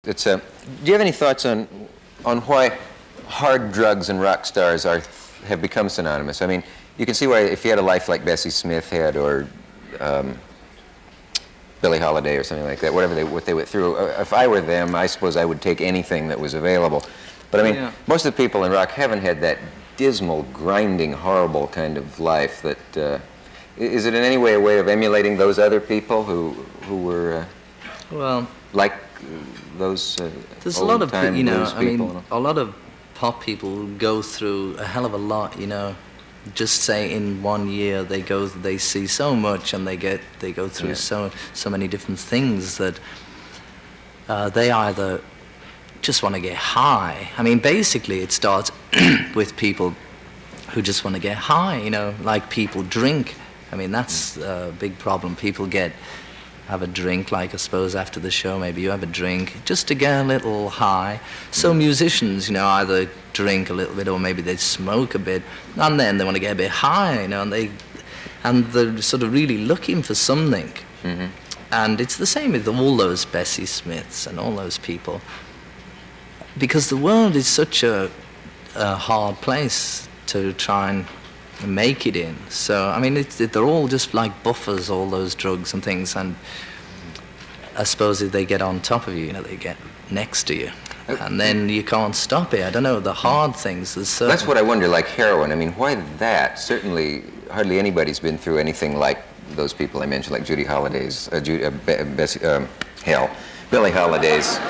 Do you have any thoughts on why hard drugs and rock stars have become synonymous? I mean, you can see why if you had a life like Bessie Smith had, or Billie Holiday or something like that, what they went through. If I were them, I suppose I would take anything that was available. But I mean, Yeah. most of the people in rock haven't had that dismal, grinding, horrible kind of life. Is it in any way a way of emulating those other people who were Well, like those there's a lot of, old-time blues I mean, people? a lot of pop people go through a hell of a lot, Just say in 1 year they see so much, and they go through Yeah. so many different things that they either just want to get high. I mean, basically it starts with people who just want to get high, like people drink. I mean, that's a big problem. People have a drink, like I suppose after the show, maybe you have a drink just to get a little high. So musicians, either drink a little bit or maybe they smoke a bit, and then they want to get a bit high, and they're sort of really looking for something. Mm-hmm. And it's the same with all those Bessie Smiths and all those people, because the world is such a hard place to try and make it in. So, I mean, they're all just like buffers, all those drugs and things, and I suppose if they get on top of you, they get next to you, and then you can't stop it. I don't know, the hard things. That's what I wonder, like heroin. I mean, why that? Certainly, hardly anybody's been through anything like those people I mentioned, like Billie Holiday's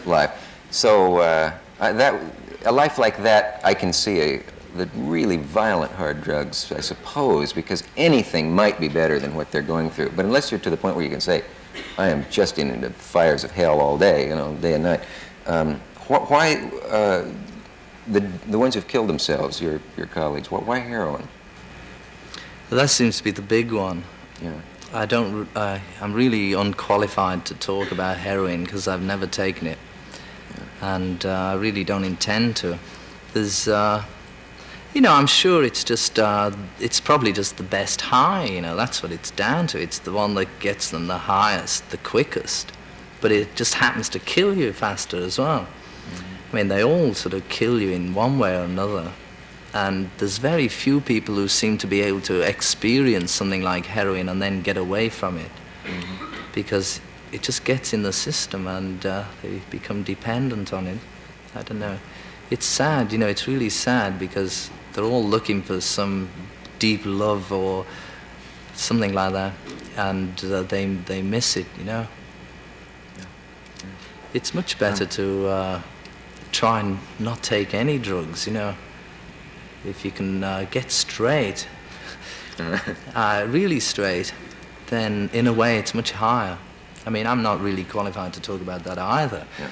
life. So, a life like that, I can see the really violent hard drugs, I suppose, because anything might be better than what they're going through. But unless you're to the point where you can say, I am just in the fires of hell all day, day and night. Why the ones who've killed themselves, your colleagues? Why heroin? Well, that seems to be the big one. Yeah. I'm really unqualified to talk about heroin because I've never taken it, and I really don't intend to. There's, I'm sure it's just, it's probably just the best high, that's what it's down to. It's the one that gets them the highest, the quickest, but it just happens to kill you faster as well. Mm-hmm. I mean, they all sort of kill you in one way or another, and there's very few people who seem to be able to experience something like heroin and then get away from it, because it just gets in the system and they become dependent on it. I don't know. It's sad, it's really sad, because they're all looking for some deep love or something like that, and they miss it, It's much better to try and not take any drugs, If you can get straight, really straight, then in a way it's much higher. I mean, I'm not really qualified to talk about that either. Yeah.